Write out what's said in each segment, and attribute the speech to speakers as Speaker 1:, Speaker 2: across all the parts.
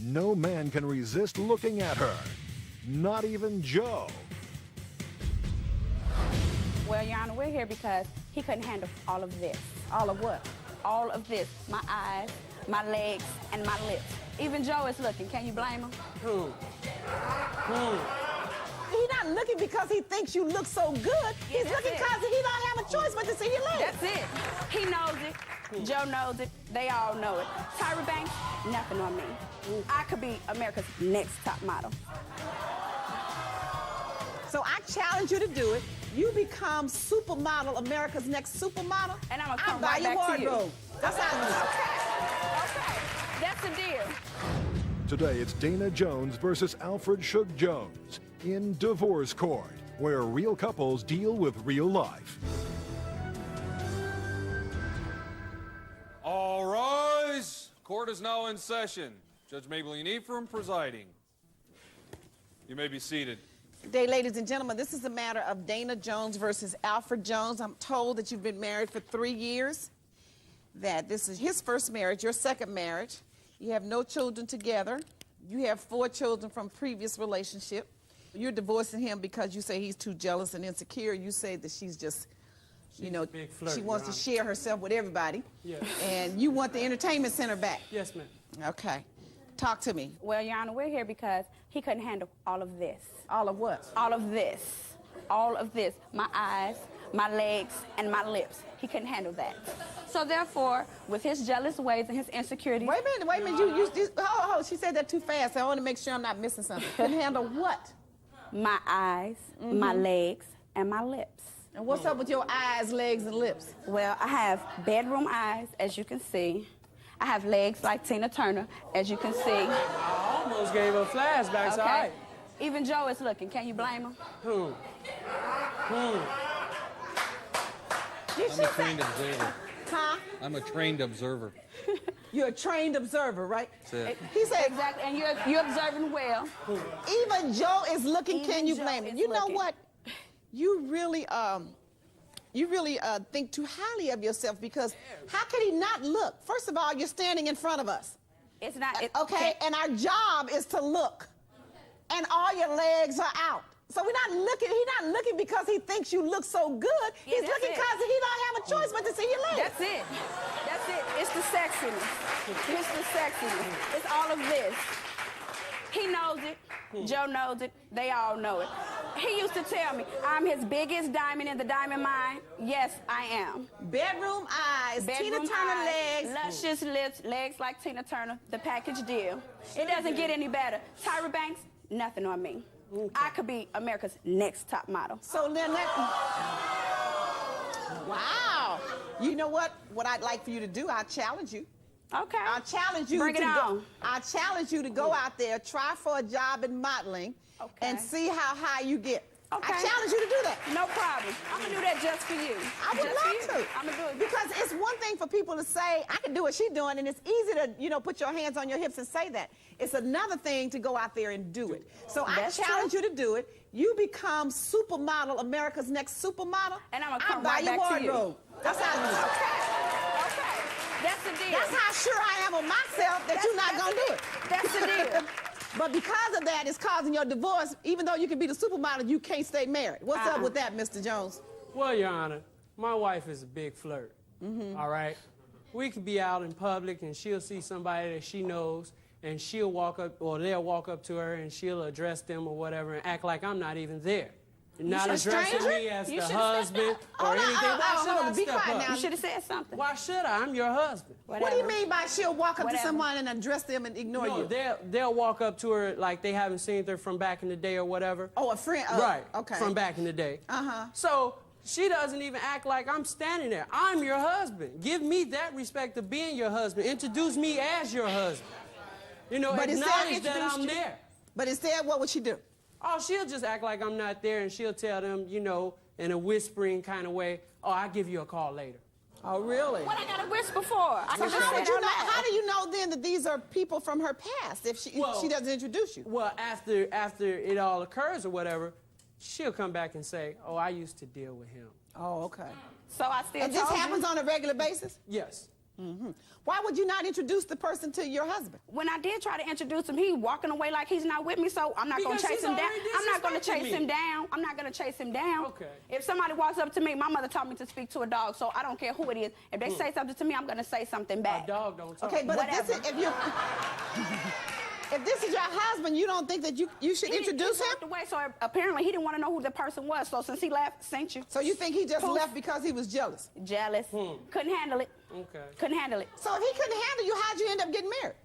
Speaker 1: No man can resist looking at her. Not even Joe.
Speaker 2: Well, Your Honor, we're here because he couldn't handle all of this.
Speaker 3: All of what?
Speaker 2: All of this. My eyes, my legs, and my lips. Even Joe is looking. Can you blame him?
Speaker 3: Who? He's not looking because he thinks you look so good. He's looking because he don't have a choice but to see your legs.
Speaker 2: That's it. He knows it. Joe knows it. They all know it. Tyra Banks, nothing on me. I could be America's next top model.
Speaker 3: So I challenge you to do it. You become supermodel, America's next supermodel.
Speaker 2: And I'm gonna come
Speaker 3: buy
Speaker 2: right
Speaker 3: your
Speaker 2: back to you.
Speaker 3: wardrobe. That's how.
Speaker 2: Okay. That's a deal.
Speaker 1: Today it's Dana Jones versus Alfred Shug Jones in divorce court, where real couples deal with real life.
Speaker 4: All rise. Court is now in session. Judge Mablean Ephraim presiding. You may be seated.
Speaker 3: Good day, ladies and gentlemen. This is a matter of Dana Jones versus Alfred Jones. I'm told that you've been married for 3 years, that this is his first marriage, your second marriage. You have no children together. You have 4 children from previous relationship. You're divorcing him because you say he's too jealous and insecure. You say that she's just, you know, she wants to share herself with everybody.
Speaker 5: Yes.
Speaker 3: And you want the entertainment center back.
Speaker 5: Yes, ma'am.
Speaker 3: Okay. Talk to me.
Speaker 2: Well, Your Honor, we're here because he couldn't handle all of this.
Speaker 3: All of what?
Speaker 2: All of this. All of this. My eyes, my legs, and my lips. He couldn't handle that. So therefore, with his jealous ways and his insecurities...
Speaker 3: Wait a minute. Hold. She said that too fast. I want to make sure I'm not missing something. Couldn't handle what?
Speaker 2: My eyes, my legs, and my lips.
Speaker 3: And what's up with your eyes, legs, and lips?
Speaker 2: Well, I have bedroom eyes, as you can see. I have legs like Tina Turner, as you can see.
Speaker 5: I almost gave her flashbacks, all right.
Speaker 2: Even Joe is looking. Can you blame him?
Speaker 5: Who?
Speaker 4: I'm a trained observer.
Speaker 3: Huh?
Speaker 4: I'm a trained observer.
Speaker 3: You're a trained observer, right?
Speaker 4: That's it.
Speaker 3: He said,
Speaker 2: Exactly, and you're observing well.
Speaker 3: even Joe is looking.
Speaker 2: Even
Speaker 3: Can you
Speaker 2: Joe
Speaker 3: blame him?
Speaker 2: is
Speaker 3: You know
Speaker 2: looking.
Speaker 3: what? You really think too highly of yourself, because how can he not look? First of all, you're standing in front of us.
Speaker 2: It's not...
Speaker 3: Okay, and our job is to look. And all your legs are out. So we're not looking, he's not looking because he thinks you look so good.
Speaker 2: Yeah,
Speaker 3: He's
Speaker 2: that's
Speaker 3: looking
Speaker 2: it.
Speaker 3: because he don't have a choice but to see your legs.
Speaker 2: That's it. That's it. It's the sexiness. It's the sexiness. It's all of this. He knows it. Joe knows it. They all know it. He used to tell me, I'm his biggest diamond in the diamond mine. Yes, I am.
Speaker 3: Bedroom eyes, Tina
Speaker 2: Bedroom
Speaker 3: Turner
Speaker 2: eyes,
Speaker 3: legs.
Speaker 2: luscious lips, legs like Tina Turner, the package deal. It doesn't get any better. Tyra Banks, nothing on me. I could be America's next top model.
Speaker 3: So then wow. You know what? What I'd like for you to do, I'll challenge you.
Speaker 2: Okay.
Speaker 3: I'll challenge you
Speaker 2: Bring it on.
Speaker 3: I'll challenge you to go out there, try for a job in modeling, and see how high you get.
Speaker 2: Okay.
Speaker 3: I challenge you to do that.
Speaker 2: No problem. I'm gonna do that just for you.
Speaker 3: I would love to.
Speaker 2: I'm gonna do it.
Speaker 3: Because it's one thing for people to say, I can do what she's doing, and it's easy to, you know, put your hands on your hips and say that. It's another thing to go out there and do it. So
Speaker 2: That's
Speaker 3: I challenge
Speaker 2: true.
Speaker 3: you to do it. You become supermodel, America's next supermodel.
Speaker 2: And I'm gonna come
Speaker 3: buy
Speaker 2: right
Speaker 3: your
Speaker 2: back to you.
Speaker 3: wardrobe. That's how
Speaker 2: Okay. That's the deal.
Speaker 3: That's how sure I am of myself that you're not gonna do it.
Speaker 2: That's the deal.
Speaker 3: But because of that, it's causing your divorce. Even though you can be the supermodel, you can't stay married. What's up with that, Mr. Jones?
Speaker 5: Well, Your Honor, my wife is a big flirt, all right? We could be out in public and she'll see somebody that she knows, and she'll walk up, or they'll walk up to her and she'll address them or whatever and act like I'm not even there. Not
Speaker 3: a
Speaker 5: addressing
Speaker 3: stranger?
Speaker 5: me as
Speaker 2: You
Speaker 5: the
Speaker 2: should've
Speaker 5: husband or
Speaker 3: Hold on,
Speaker 5: anything. Why should I
Speaker 3: be
Speaker 5: step
Speaker 3: quiet
Speaker 5: up?
Speaker 3: now.
Speaker 2: You should have said something.
Speaker 5: Why should I? I'm your husband.
Speaker 3: What do you mean by she'll walk up to
Speaker 2: Whatever.
Speaker 3: someone and address them and ignore
Speaker 5: No,
Speaker 3: you?
Speaker 5: they'll walk up to her like they haven't seen her from back in the day or whatever.
Speaker 3: Oh, a friend.
Speaker 5: Right.
Speaker 3: Okay.
Speaker 5: From back in the day.
Speaker 3: Uh-huh.
Speaker 5: So she doesn't even act like I'm standing there. I'm your husband. Give me that respect of being your husband. Introduce me as your husband. You know,
Speaker 3: But instead
Speaker 5: acknowledge that
Speaker 3: introduce
Speaker 5: I'm
Speaker 3: you-
Speaker 5: there.
Speaker 3: But instead, what would she do?
Speaker 5: Oh, she'll just act like I'm not there, and she'll tell them, you know, in a whispering kind of way, oh, I'll give you a call later.
Speaker 3: Oh, really?
Speaker 2: What I gotta whisper for? I
Speaker 3: So
Speaker 2: can just
Speaker 3: how
Speaker 2: say
Speaker 3: would
Speaker 2: it
Speaker 3: you
Speaker 2: out
Speaker 3: know?
Speaker 2: loud.
Speaker 3: How do you know then that these are people from her past if she doesn't introduce you?
Speaker 5: Well, after it all occurs or whatever, she'll come back and say, oh, I used to deal with him.
Speaker 3: Oh, okay.
Speaker 2: So I still
Speaker 3: And this
Speaker 2: told
Speaker 3: happens
Speaker 2: you.
Speaker 3: on a regular basis?
Speaker 5: Yes.
Speaker 3: Why would you not introduce the person to your husband?
Speaker 2: When I did try to introduce him, he walking away like he's not with me, so I'm not going to
Speaker 5: Because
Speaker 2: chase him down.
Speaker 5: she's
Speaker 2: I'm not going to
Speaker 5: already
Speaker 2: chase him down. I'm not going to chase him down.
Speaker 5: Okay.
Speaker 2: If somebody walks up to me, my mother taught me to speak to a dog, so I don't care who it is. If they say something to me, I'm going to say something back.
Speaker 5: A dog don't talk.
Speaker 3: Okay, but
Speaker 2: Whatever.
Speaker 3: if this is your husband, you don't think that you should introduce
Speaker 2: he
Speaker 3: him?
Speaker 2: walked away, so apparently he didn't want to know who the person was, so since he left, sent you.
Speaker 3: So you think he just
Speaker 2: Poof.
Speaker 3: left because he was jealous?
Speaker 2: Jealous. Couldn't handle it.
Speaker 5: Okay.
Speaker 2: Couldn't handle it.
Speaker 3: So if he couldn't handle you, how'd you end up getting married?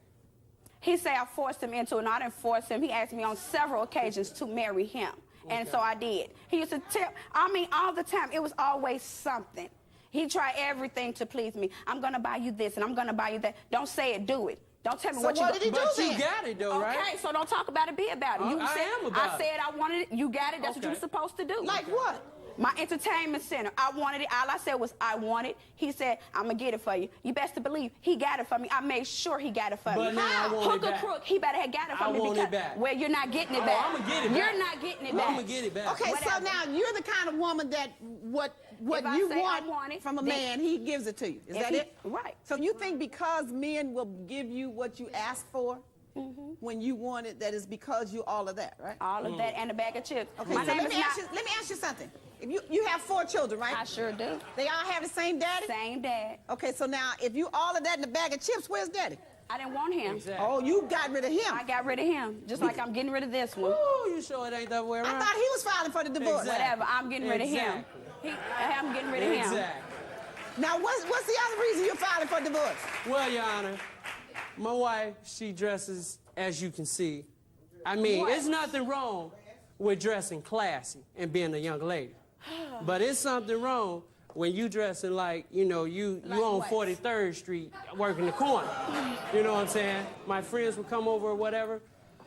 Speaker 2: He said I forced him into it. No, I didn't force him. He asked me on several occasions to marry him. And so I did. He used to tell, I mean, all the time, it was always something. He tried everything to please me. I'm going to buy you this and I'm going to buy you that. Don't say it, do it. Don't tell me
Speaker 3: So
Speaker 2: what you
Speaker 3: what did he do
Speaker 5: But
Speaker 3: then?
Speaker 5: you got it, though, right?
Speaker 2: Okay, so don't talk about it, be about it. You
Speaker 5: I
Speaker 2: said,
Speaker 5: am about
Speaker 2: I said I wanted it, you got it, that's what you
Speaker 5: Okay.
Speaker 2: were supposed to do.
Speaker 3: Like what?
Speaker 2: My entertainment center, I wanted it. All I said was I want it. He said, I'm going to get it for you. You best to believe he got it for me. I made sure he got it for
Speaker 5: But
Speaker 2: me.
Speaker 5: now I want
Speaker 2: Hook
Speaker 5: it
Speaker 2: or
Speaker 5: back.
Speaker 2: crook, he better have got it for
Speaker 5: I
Speaker 2: me.
Speaker 5: want
Speaker 2: because,
Speaker 5: it back.
Speaker 2: Well, you're not getting it
Speaker 5: Oh,
Speaker 2: back.
Speaker 5: I'ma get it back.
Speaker 2: You're not getting it back.
Speaker 5: I'm going to get it back.
Speaker 3: Okay, so
Speaker 2: Whatever.
Speaker 3: now you're the kind of woman that what
Speaker 2: If I
Speaker 3: you
Speaker 2: say I
Speaker 3: want,
Speaker 2: want it,
Speaker 3: from a
Speaker 2: then-
Speaker 3: man, he gives it to you. Is
Speaker 2: If
Speaker 3: that
Speaker 2: he-
Speaker 3: it?
Speaker 2: right.
Speaker 3: So you think because men will give you what you ask for when you want it, that is because you all of that, right?
Speaker 2: All of that and a bag of chips.
Speaker 3: Okay,
Speaker 2: My
Speaker 3: so
Speaker 2: name
Speaker 3: let
Speaker 2: is
Speaker 3: me,
Speaker 2: not...
Speaker 3: let me ask you something. If you have 4 children, right?
Speaker 2: I sure do.
Speaker 3: They all have the same daddy?
Speaker 2: Same dad.
Speaker 3: Okay, so now if you all of that in a bag of chips, where's daddy?
Speaker 2: I didn't want him.
Speaker 5: Exactly.
Speaker 3: Oh, you got rid of him.
Speaker 2: I got rid of him, just like I'm getting rid of this one.
Speaker 5: Ooh, you sure it ain't that way
Speaker 3: I
Speaker 5: around?
Speaker 3: thought he was filing for the divorce.
Speaker 5: Exactly.
Speaker 2: Whatever, I'm getting rid of him. I'm getting rid of him.
Speaker 5: Exactly.
Speaker 3: Now, what's the other reason you're filing for divorce?
Speaker 5: Well, Your Honor, my wife, she dresses, as you can see. I mean,
Speaker 3: What?
Speaker 5: it's nothing wrong with dressing classy and being a young lady. But it's something wrong when you dressing like, you know, you on
Speaker 2: what?
Speaker 5: 43rd Street working the corner. You know what I'm saying? My friends would come over or whatever.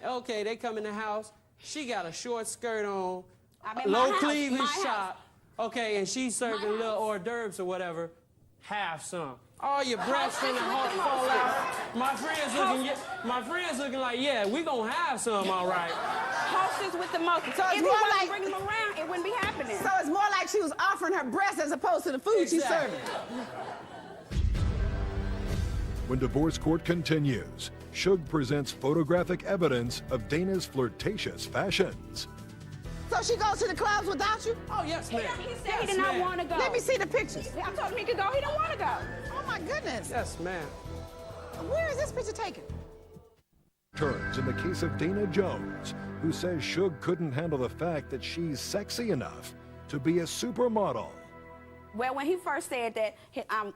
Speaker 5: Okay, they come in the house. She got a short skirt on,
Speaker 2: I'm in my
Speaker 5: low
Speaker 2: house,
Speaker 5: cleavage
Speaker 2: my house.
Speaker 5: top. Okay, and she's serving
Speaker 2: My
Speaker 5: little
Speaker 2: house.
Speaker 5: hors d'oeuvres or whatever. Have some. All your breasts
Speaker 2: Hostess
Speaker 5: finna
Speaker 2: with the
Speaker 5: fall
Speaker 2: mostest.
Speaker 5: out. My friends looking like, yeah, we gonna have some, all right.
Speaker 2: Hostess with the most.
Speaker 3: So it's
Speaker 2: if he
Speaker 3: more
Speaker 2: wasn't
Speaker 3: like-
Speaker 2: bringing them around, it wouldn't be happening.
Speaker 3: So it's more like she was offering her breast as opposed to the food she's
Speaker 5: Exactly.
Speaker 3: serving.
Speaker 1: When divorce court continues, Shug presents photographic evidence of Dana's flirtatious fashions.
Speaker 3: So she goes to the clubs without you?
Speaker 5: Oh, yes, ma'am.
Speaker 2: He said
Speaker 5: Yes,
Speaker 2: he did not
Speaker 5: ma'am.
Speaker 2: want to go.
Speaker 3: Let me see the pictures.
Speaker 2: I told him he could go. He don't want to go.
Speaker 3: Oh my goodness.
Speaker 5: Yes, ma'am.
Speaker 3: Where is this picture taken?
Speaker 1: Turns in the case of Dana Jones, who says Shug couldn't handle the fact that she's sexy enough to be a supermodel.
Speaker 2: Well, when he first said that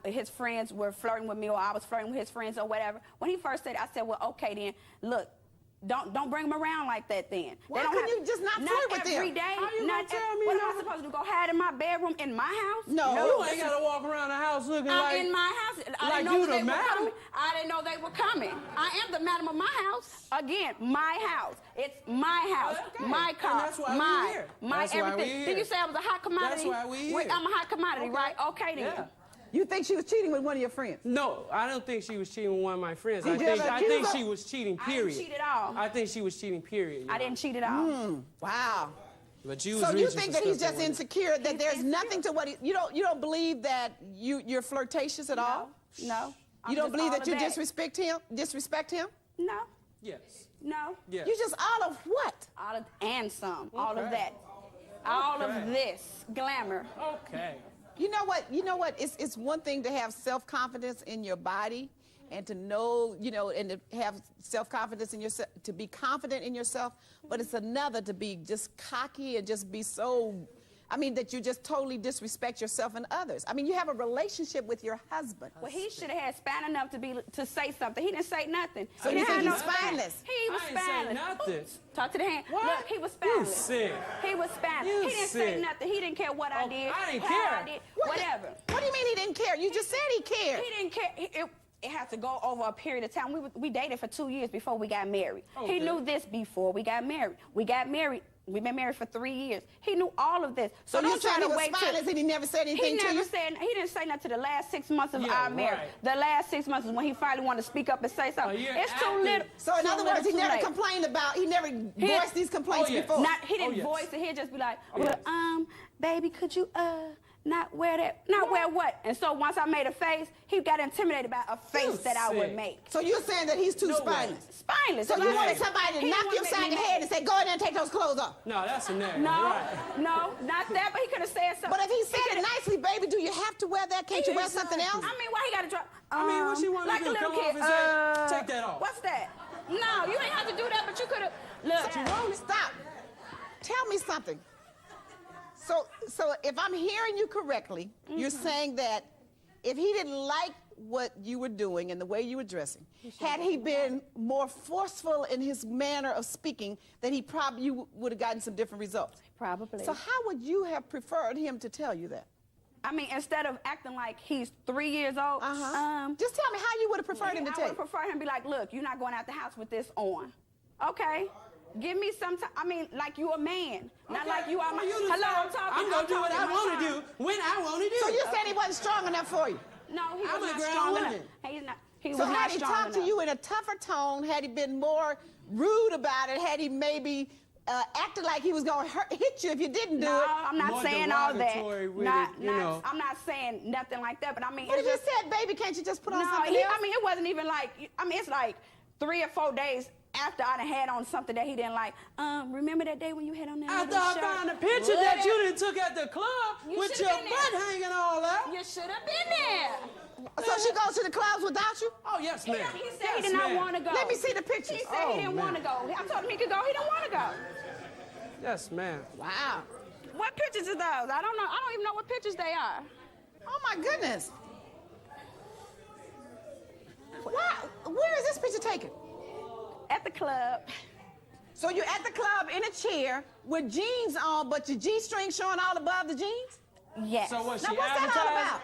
Speaker 2: his friends were flirting with me or I was flirting with his friends or whatever, when he first said it, I said, well, okay then, look, don't bring them around like that then.
Speaker 3: Why
Speaker 2: They don't
Speaker 3: couldn't you just not flirt with them?
Speaker 2: every day.
Speaker 5: How you
Speaker 2: not
Speaker 5: gonna tell me
Speaker 2: What
Speaker 5: that?
Speaker 2: am I supposed to do? Go hide in my bedroom in my house?
Speaker 3: No.
Speaker 5: You ain't gotta walk around the house looking
Speaker 2: I'm
Speaker 5: like...
Speaker 2: in my house. I
Speaker 5: like
Speaker 2: didn't know
Speaker 5: you
Speaker 2: that they
Speaker 5: the
Speaker 2: were
Speaker 5: madam?
Speaker 2: coming. I didn't know they were coming. I am the madam of my house. Again, my house. It's my house,
Speaker 5: Okay.
Speaker 2: my
Speaker 5: And
Speaker 2: car,
Speaker 5: that's why we
Speaker 2: my,
Speaker 5: here.
Speaker 2: my
Speaker 5: That's why we
Speaker 2: everything.
Speaker 5: here.
Speaker 2: Did you say I was a hot commodity?
Speaker 5: That's why we
Speaker 2: Well,
Speaker 5: here.
Speaker 2: I'm a hot commodity,
Speaker 5: Okay.
Speaker 2: right? Okay then.
Speaker 5: Yeah.
Speaker 3: You think she was cheating with one of your friends?
Speaker 5: No, I don't think she was cheating with one of my friends.
Speaker 3: Did you
Speaker 5: I
Speaker 3: ever
Speaker 5: think
Speaker 3: accuse her?
Speaker 5: she was cheating,
Speaker 2: I didn't
Speaker 5: period.
Speaker 2: cheat at all.
Speaker 5: I think she was cheating, period.
Speaker 2: I didn't cheat at all.
Speaker 3: Wow.
Speaker 5: But you was
Speaker 3: So you
Speaker 5: reaching
Speaker 3: think
Speaker 5: for
Speaker 3: that he's
Speaker 5: stuff
Speaker 3: just
Speaker 5: that wasn't-
Speaker 3: insecure, that
Speaker 2: He's
Speaker 3: there's
Speaker 2: insecure.
Speaker 3: nothing to what you don't believe that you're flirtatious at all?
Speaker 2: No. I'm
Speaker 3: You don't
Speaker 2: just
Speaker 3: believe
Speaker 2: all
Speaker 3: that
Speaker 2: of
Speaker 3: you disrespect him?
Speaker 2: No.
Speaker 5: Yes.
Speaker 2: No.
Speaker 5: Yes.
Speaker 3: You just all of what?
Speaker 2: All of and some. All of
Speaker 5: Okay.
Speaker 2: that. All
Speaker 5: Okay.
Speaker 2: of this glamour.
Speaker 5: Okay.
Speaker 3: You know what? It's one thing to have self-confidence in your body and to know, and to have self-confidence in yourself, to be confident in yourself, but it's another to be just cocky and just be so, that you just totally disrespect yourself and others. You have a relationship with your husband.
Speaker 2: Well, he should have had spine enough to say something. He didn't say nothing.
Speaker 3: So
Speaker 2: he
Speaker 3: you
Speaker 2: didn't
Speaker 3: think
Speaker 2: have
Speaker 3: he's
Speaker 2: no spine.
Speaker 3: spineless?
Speaker 2: He was
Speaker 5: I ain't say
Speaker 2: spineless.
Speaker 5: nothing.
Speaker 2: Oops. Talk to the hand.
Speaker 5: What?
Speaker 2: Look, he was
Speaker 5: You
Speaker 2: spineless.
Speaker 5: sick.
Speaker 2: He was spineless.
Speaker 5: You
Speaker 2: He didn't say
Speaker 5: sick.
Speaker 2: nothing. He didn't care what I
Speaker 5: Oh,
Speaker 2: did.
Speaker 5: I didn't
Speaker 2: how
Speaker 5: care.
Speaker 2: I did, whatever.
Speaker 3: What do you mean he didn't care? You just said he cared.
Speaker 2: He didn't care. It had to go over a period of time. We dated for 2 years before we got married.
Speaker 5: Okay.
Speaker 2: He knew this before we got married. We got married. We've been married for 3 years. He knew all of this.
Speaker 3: So you
Speaker 2: don't try
Speaker 3: said he
Speaker 2: to
Speaker 3: was
Speaker 2: wait till...
Speaker 3: spineless and he never said anything
Speaker 2: He
Speaker 3: to
Speaker 2: never
Speaker 3: you?
Speaker 2: said, he didn't say nothing to the last 6 months of
Speaker 5: Yeah,
Speaker 2: our marriage.
Speaker 5: right.
Speaker 2: The last 6 months is when he finally wanted to speak up and say something.
Speaker 5: you're
Speaker 2: It's too
Speaker 5: acting-
Speaker 2: little.
Speaker 3: So in
Speaker 2: too
Speaker 3: other
Speaker 2: little,
Speaker 3: words, he
Speaker 2: too
Speaker 3: never
Speaker 2: late.
Speaker 3: complained about, he never voiced these complaints
Speaker 5: Oh, yes.
Speaker 3: before.
Speaker 2: He didn't
Speaker 5: yes.
Speaker 2: voice it. He'd just be like,
Speaker 5: Oh,
Speaker 2: well,
Speaker 5: yes.
Speaker 2: baby, could you, Not wear what? And so once I made a face, he got intimidated by a face that I would make.
Speaker 3: So you're saying that he's too spineless?
Speaker 2: Spineless.
Speaker 3: So you wanted somebody to knock you upside the head and say, go in there and take those clothes off?
Speaker 5: No, that's a narrative.
Speaker 2: No,
Speaker 5: Right.
Speaker 2: no, not that, but he could have said something.
Speaker 3: But if he said it nicely, baby, do you have to wear that? Can't you wear something else?
Speaker 2: I mean, why he got to drop?
Speaker 5: I mean, what she want
Speaker 2: like
Speaker 5: to do,
Speaker 2: a little
Speaker 5: come
Speaker 2: kid.
Speaker 5: off and say, take that off?
Speaker 2: What's that? No, you ain't have to do that, but you could have. Look.
Speaker 3: Stop. Tell me something. So if I'm hearing you correctly, you're saying that if he didn't like what you were doing and the way you were dressing, had he been more forceful in his manner of speaking, then you would have gotten some different results.
Speaker 2: Probably.
Speaker 3: So how would you have preferred him to tell you that?
Speaker 2: I mean, instead of acting like he's 3 years old,
Speaker 3: just tell me how you would have preferred him to tell you.
Speaker 2: I would prefer him to be like, look, you're not going out the house with this on. Okay. Give me some time. I mean, like you a man, not like you are my. Hello, I'm talking.
Speaker 5: I'm gonna do what I want to do when I want to do.
Speaker 3: So you said he wasn't strong enough for you?
Speaker 2: No, he was
Speaker 5: I'm a
Speaker 2: not
Speaker 5: grown
Speaker 2: strong
Speaker 5: woman.
Speaker 2: enough. He's not. He was
Speaker 3: So
Speaker 2: not
Speaker 3: had he
Speaker 2: strong
Speaker 3: talked to
Speaker 2: enough.
Speaker 3: you in a tougher tone, had he been more rude about it, had he maybe acted like he was going to hit you if you didn't do
Speaker 2: No,
Speaker 3: it?
Speaker 2: I'm not
Speaker 5: More
Speaker 2: saying all that.
Speaker 5: derogatory with
Speaker 2: I'm not saying nothing like that, but I mean.
Speaker 3: But if
Speaker 2: it's
Speaker 3: he said, baby, can't you just put on
Speaker 2: no,
Speaker 3: something else?
Speaker 2: I mean, it wasn't even like, I mean, it's like 3 or 4 days after I done had on something that he didn't like. Remember that day when you had on that
Speaker 5: After
Speaker 2: little
Speaker 5: I
Speaker 2: shirt?
Speaker 5: found the picture that you done took at the club
Speaker 2: You
Speaker 5: with
Speaker 2: should've
Speaker 5: your
Speaker 2: been
Speaker 5: butt
Speaker 2: there.
Speaker 5: hanging all out.
Speaker 2: You should have been there.
Speaker 3: So she goes to the clubs without you?
Speaker 5: Oh, yes, ma'am.
Speaker 2: He said
Speaker 5: Yes,
Speaker 2: he did not
Speaker 5: ma'am.
Speaker 2: want to go.
Speaker 3: Let me see the pictures.
Speaker 2: He said he didn't want to go. I told him he could go. He didn't want to go.
Speaker 5: Yes, ma'am.
Speaker 3: Wow.
Speaker 2: What pictures are those? I don't know. I don't even know what pictures they are.
Speaker 3: Oh, my goodness. Wow. Where is this picture taken?
Speaker 2: At the club.
Speaker 3: So you're at the club in a chair with jeans on, but your G-string showing all above the jeans?
Speaker 2: Yes.
Speaker 5: So was
Speaker 3: Now,
Speaker 5: she
Speaker 3: what's that all
Speaker 5: advertising?
Speaker 3: about?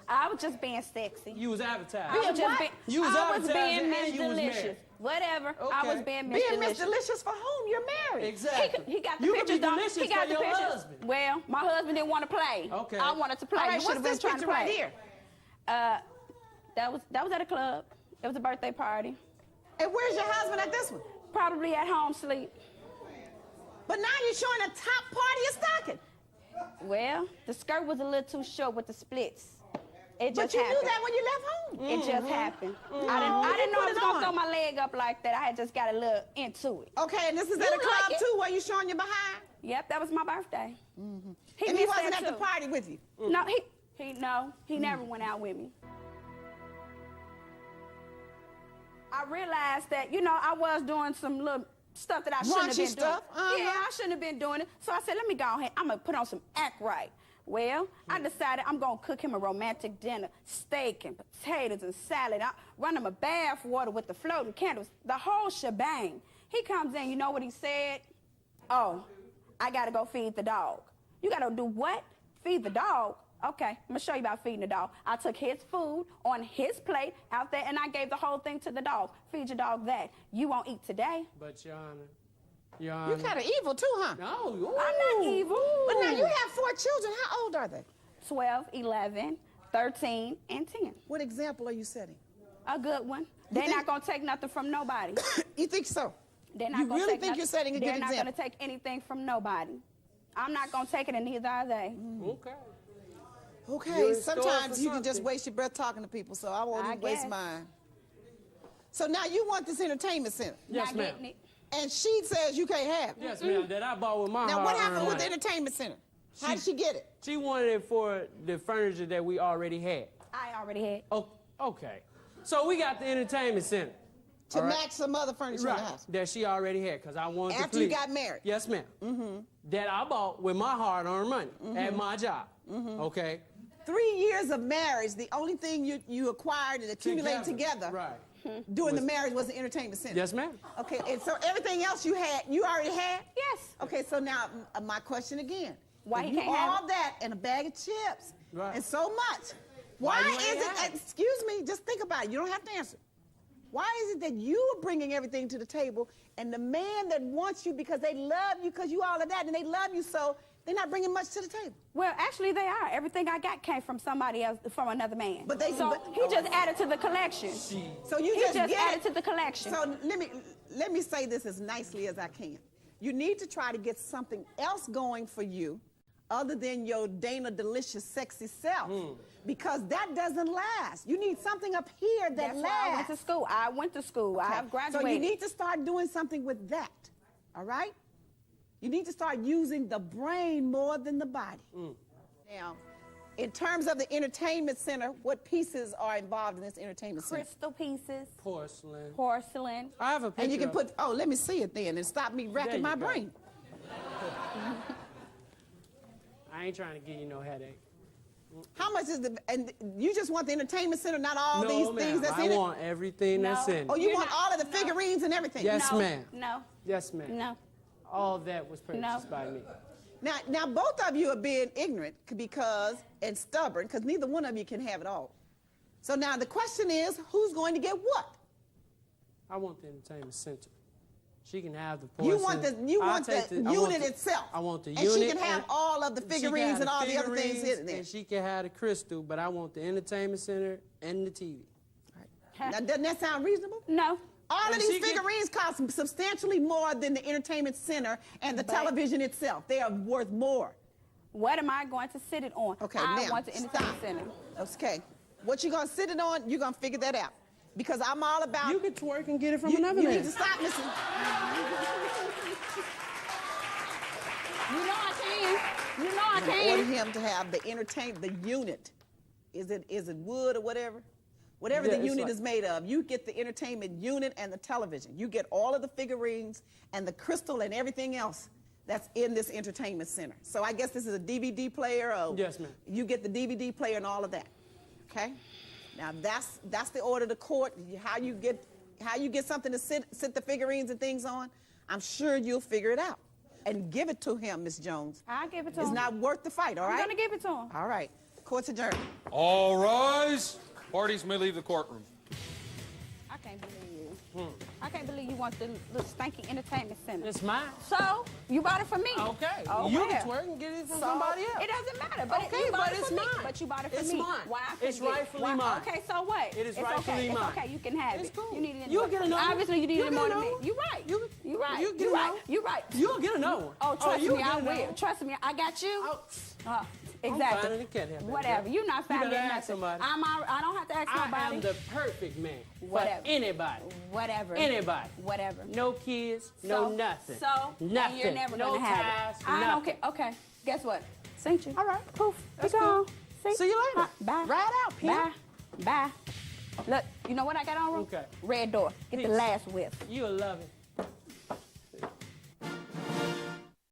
Speaker 2: I was just being sexy.
Speaker 5: You was advertising.
Speaker 2: I was just
Speaker 3: what?
Speaker 5: You was
Speaker 2: I was
Speaker 5: advertising
Speaker 2: being
Speaker 5: and
Speaker 2: Miss
Speaker 5: you was
Speaker 2: Delicious.
Speaker 5: married.
Speaker 2: Whatever. I was
Speaker 5: Okay.
Speaker 2: being Miss
Speaker 3: Being
Speaker 2: Delicious.
Speaker 3: Miss Delicious for whom? You're married.
Speaker 5: Exactly.
Speaker 2: He got the
Speaker 5: You could
Speaker 2: pictures.
Speaker 5: be
Speaker 2: Dog.
Speaker 5: delicious
Speaker 2: He got
Speaker 5: for
Speaker 2: the
Speaker 5: your
Speaker 2: pictures.
Speaker 5: husband.
Speaker 2: Well, my husband didn't want to play.
Speaker 5: Okay.
Speaker 2: I wanted to play.
Speaker 3: All
Speaker 2: You
Speaker 3: right,
Speaker 2: should
Speaker 3: what's
Speaker 2: have been
Speaker 3: this
Speaker 2: trying
Speaker 3: picture
Speaker 2: to play.
Speaker 3: right here?
Speaker 2: That was at a club. It was a birthday party.
Speaker 3: And where's your husband at this one?
Speaker 2: Probably at home sleep.
Speaker 3: But now you're showing the top part of your stocking.
Speaker 2: Well, the skirt was a little too short with the splits. It
Speaker 3: But
Speaker 2: just
Speaker 3: you
Speaker 2: happened.
Speaker 3: knew that when you left home.
Speaker 2: It just happened. I
Speaker 3: you
Speaker 2: didn't know I
Speaker 3: put
Speaker 2: was
Speaker 3: it
Speaker 2: gonna
Speaker 3: on.
Speaker 2: throw my leg up like that. I had just got a little into it.
Speaker 3: Okay, and this is
Speaker 2: You
Speaker 3: at a
Speaker 2: like
Speaker 3: club
Speaker 2: it?
Speaker 3: too, where you showing your behind?
Speaker 2: Yep, that was my birthday.
Speaker 3: And he
Speaker 2: missed
Speaker 3: wasn't
Speaker 2: that
Speaker 3: at the
Speaker 2: too.
Speaker 3: party with you.
Speaker 2: No, he never went out with me. I realized that, I was doing some little stuff that I shouldn't have
Speaker 3: Raunchy
Speaker 2: been
Speaker 3: stuff?
Speaker 2: doing. Yeah, I shouldn't have been doing it. So I said, let me go ahead. I'm going to put on some act right. Well, I decided I'm going to cook him a romantic dinner, steak and potatoes and salad. I run him a bath water with the floating candles, the whole shebang. He comes in, you know what he said? Oh, I got to go feed the dog. You got to do what? Feed the dog? Okay, I'm going to show you about feeding the dog. I took his food on his plate out there, and I gave the whole thing to the dog. Feed your dog that. You won't eat today.
Speaker 5: But, Your Honor,
Speaker 3: You're kind of evil too, huh?
Speaker 5: No,
Speaker 2: I'm not evil.
Speaker 3: But now you have 4 children. How old are they?
Speaker 2: 12, 11, 13, and 10.
Speaker 3: What example are you setting?
Speaker 2: A good one. They're not going to take nothing from nobody.
Speaker 3: You think so?
Speaker 2: They're not
Speaker 3: You
Speaker 2: gonna
Speaker 3: really
Speaker 2: take
Speaker 3: think
Speaker 2: nothing.
Speaker 3: you're setting a good
Speaker 2: They're not
Speaker 3: example?
Speaker 2: going to take anything from nobody. I'm not going to take it, and neither are they.
Speaker 5: Okay.
Speaker 3: Okay,
Speaker 5: You're in store
Speaker 3: sometimes
Speaker 5: for
Speaker 3: you can just
Speaker 5: something.
Speaker 3: waste your breath talking to people, so I won't
Speaker 2: I
Speaker 3: even waste
Speaker 2: guess.
Speaker 3: mine. So now you want this entertainment center,
Speaker 5: Yes,
Speaker 2: Not
Speaker 5: ma'am.
Speaker 2: getting it.
Speaker 3: and she says you can't have it.
Speaker 5: Yes, ma'am. That I bought with my
Speaker 3: Now what
Speaker 5: hard-earned
Speaker 3: happened with the
Speaker 5: money.
Speaker 3: entertainment center? How did she get it?
Speaker 5: She wanted it for the furniture that we already had.
Speaker 2: I already had.
Speaker 5: Oh, okay. So we got the entertainment center.
Speaker 3: To
Speaker 5: All right.
Speaker 3: match some other furniture in
Speaker 5: Right,
Speaker 3: the house.
Speaker 5: that she already had, because I wanted to
Speaker 3: After you
Speaker 5: please.
Speaker 3: got married?
Speaker 5: Yes, ma'am. Mm-hmm. That I bought with my hard-earned money at my job. Okay?
Speaker 3: 3 years of marriage, the only thing you acquired and accumulated together
Speaker 5: Right.
Speaker 3: during the marriage was the entertainment center.
Speaker 5: Yes, ma'am.
Speaker 3: Okay, and so everything else you already had?
Speaker 2: Yes.
Speaker 3: Okay, so now my question again.
Speaker 2: Why
Speaker 3: If
Speaker 2: he
Speaker 3: you
Speaker 2: can't have
Speaker 3: all that and a bag of chips
Speaker 5: Right.
Speaker 3: and so much,
Speaker 5: Why
Speaker 3: why
Speaker 5: you ain't
Speaker 3: is
Speaker 5: have
Speaker 3: it,
Speaker 5: it?
Speaker 3: excuse me, just think about it. You don't have to answer. Why is it that you are bringing everything to the table and the man that wants you because they love you because you all of that and they love you so, they're not bringing much to the table?
Speaker 2: Well, actually, they are. Everything I got came from somebody else, from another man.
Speaker 3: But they-
Speaker 2: so
Speaker 3: but-
Speaker 2: he just added to the collection.
Speaker 3: So you
Speaker 2: He just
Speaker 3: get
Speaker 2: added
Speaker 3: it.
Speaker 2: to the collection.
Speaker 3: So let me say this as nicely as I can. You need to try to get something else going for you other than your Dana delicious, sexy self. Because that doesn't last. You need something up here that
Speaker 2: That's
Speaker 3: lasts.
Speaker 2: why I went to school. I went to school. I have graduated.
Speaker 3: So you need to start doing something with that, all right? You need to start using the brain more than the body. Now, in terms of the entertainment center, what pieces are involved in this entertainment center?
Speaker 2: Crystal pieces,
Speaker 5: Porcelain.
Speaker 2: porcelain.
Speaker 5: I have a picture.
Speaker 3: And you can
Speaker 5: of-
Speaker 3: put, oh, let me see it then and stop me
Speaker 5: There
Speaker 3: wrecking
Speaker 5: you
Speaker 3: my
Speaker 5: go.
Speaker 3: brain.
Speaker 5: I ain't trying to give you no headache.
Speaker 3: How much is the, and you just want the entertainment center, not all
Speaker 5: no,
Speaker 3: these
Speaker 5: ma'am.
Speaker 3: things that's
Speaker 5: I
Speaker 3: in it?
Speaker 5: want everything that's
Speaker 2: No.
Speaker 5: in
Speaker 3: Oh,
Speaker 5: it.
Speaker 3: you
Speaker 2: You're
Speaker 3: want
Speaker 2: not-
Speaker 3: all of the
Speaker 2: no.
Speaker 3: figurines and everything?
Speaker 5: Yes,
Speaker 2: No,
Speaker 5: ma'am.
Speaker 2: no,
Speaker 5: Yes, ma'am.
Speaker 2: no.
Speaker 5: All that was purchased by me.
Speaker 3: Now, both of you are being ignorant because, and stubborn, because neither one of you can have it all. So now the question is, who's going to get what?
Speaker 5: I want the entertainment center. She can have the
Speaker 3: You
Speaker 5: porcelain.
Speaker 3: want the
Speaker 5: I'll take
Speaker 3: unit
Speaker 5: I want the-
Speaker 3: itself.
Speaker 5: I want the
Speaker 3: and
Speaker 5: unit.
Speaker 3: she can have all of the
Speaker 5: she can
Speaker 3: figurines
Speaker 5: have
Speaker 3: and all the other things
Speaker 5: figurines,
Speaker 3: in there.
Speaker 5: And she can have the crystal, but I want the entertainment center and the TV.
Speaker 3: Now, doesn't that sound reasonable?
Speaker 2: No.
Speaker 3: All of
Speaker 5: And
Speaker 3: these
Speaker 5: she can-
Speaker 3: figurines cost substantially more than the entertainment center and the
Speaker 2: But-
Speaker 3: television itself. They are worth more.
Speaker 2: What am I going to sit it on?
Speaker 3: Okay,
Speaker 2: I
Speaker 3: now,
Speaker 2: want the entertainment
Speaker 3: stop.
Speaker 2: center.
Speaker 3: Okay. What you're going to sit it on, you're going to figure that out. Because I'm all about...
Speaker 5: You can twerk and get it from
Speaker 3: you,
Speaker 5: another
Speaker 3: you
Speaker 5: man.
Speaker 3: need to stop listening.
Speaker 2: You know I can. You know I
Speaker 3: Order
Speaker 2: can.
Speaker 3: him to have the the unit. Is it wood or whatever? Whatever
Speaker 5: Yeah,
Speaker 3: the
Speaker 5: it's
Speaker 3: unit
Speaker 5: like-
Speaker 3: is made of, you get the entertainment unit and the television. You get all of the figurines and the crystal and everything else that's in this entertainment center. So I guess this is a DVD player. Or
Speaker 5: Yes, ma'am.
Speaker 3: You get the DVD player and all of that. Okay? Now that's the order of the court. How you get something to sit the figurines and things on, I'm sure you'll figure it out. And give it to him, Miss Jones.
Speaker 2: I'll give it to
Speaker 3: It's
Speaker 2: him.
Speaker 3: not worth the fight, all
Speaker 2: I'm
Speaker 3: right?
Speaker 2: going to give it to him.
Speaker 3: All right. Court's adjourned.
Speaker 4: All rise. Parties may leave the courtroom.
Speaker 2: I can't believe you. I can't believe you want the stinky entertainment center.
Speaker 5: It's mine.
Speaker 2: So, you bought it for me.
Speaker 5: Okay.
Speaker 2: Oh,
Speaker 5: You
Speaker 2: where?
Speaker 5: can twerk and get it from
Speaker 2: So,
Speaker 5: somebody else.
Speaker 2: It doesn't matter. But
Speaker 5: Okay,
Speaker 2: you bought
Speaker 5: but
Speaker 2: it
Speaker 5: it's
Speaker 2: for me.
Speaker 5: mine.
Speaker 2: But you bought it for
Speaker 5: It's
Speaker 2: me.
Speaker 5: mine.
Speaker 2: Why I couldn't
Speaker 5: It's
Speaker 2: get it?
Speaker 5: rightfully
Speaker 2: Why?
Speaker 5: mine.
Speaker 2: Okay, so what?
Speaker 5: It is
Speaker 2: It's
Speaker 5: rightfully
Speaker 2: okay.
Speaker 5: mine.
Speaker 2: It's okay. You can have
Speaker 5: It's
Speaker 2: it.
Speaker 5: cool.
Speaker 2: You need it.
Speaker 5: You'll get another one.
Speaker 2: Obviously, you need
Speaker 5: You'll
Speaker 2: it
Speaker 5: get
Speaker 2: more than
Speaker 5: another
Speaker 2: me.
Speaker 5: one.
Speaker 2: You're right.
Speaker 5: You-
Speaker 2: You're right.
Speaker 5: you get
Speaker 2: You're right.
Speaker 5: another one.
Speaker 2: You're right.
Speaker 5: You'll get another one.
Speaker 2: Oh, trust
Speaker 5: you'll
Speaker 2: me,
Speaker 5: get
Speaker 2: I
Speaker 5: another
Speaker 2: will.
Speaker 5: one.
Speaker 2: Trust me, I got you.
Speaker 5: Oh,
Speaker 2: Exactly.
Speaker 5: finding a cat helper.
Speaker 2: Whatever. You're not
Speaker 5: You
Speaker 2: finding
Speaker 5: better
Speaker 2: nothing.
Speaker 5: ask somebody.
Speaker 2: I don't have to ask
Speaker 5: I
Speaker 2: nobody.
Speaker 5: am the perfect man for
Speaker 2: Whatever.
Speaker 5: anybody.
Speaker 2: Whatever.
Speaker 5: Anybody.
Speaker 2: Whatever.
Speaker 5: No kids, no
Speaker 2: So-
Speaker 5: nothing.
Speaker 2: So,
Speaker 5: nothing.
Speaker 2: you're never
Speaker 5: no
Speaker 2: gonna have
Speaker 5: ties,
Speaker 2: it. I don't
Speaker 5: nothing.
Speaker 2: care. Okay. Guess what? Sent you.
Speaker 3: All right.
Speaker 2: Poof.
Speaker 5: That's
Speaker 2: Be gone.
Speaker 5: cool. See you later.
Speaker 2: Bye.
Speaker 3: Ride out, pimp.
Speaker 2: Bye. Bye. Look, you know what I got on?
Speaker 5: Okay.
Speaker 2: Red door. Get the
Speaker 5: Peace.
Speaker 2: last whiff.
Speaker 5: You'll love it.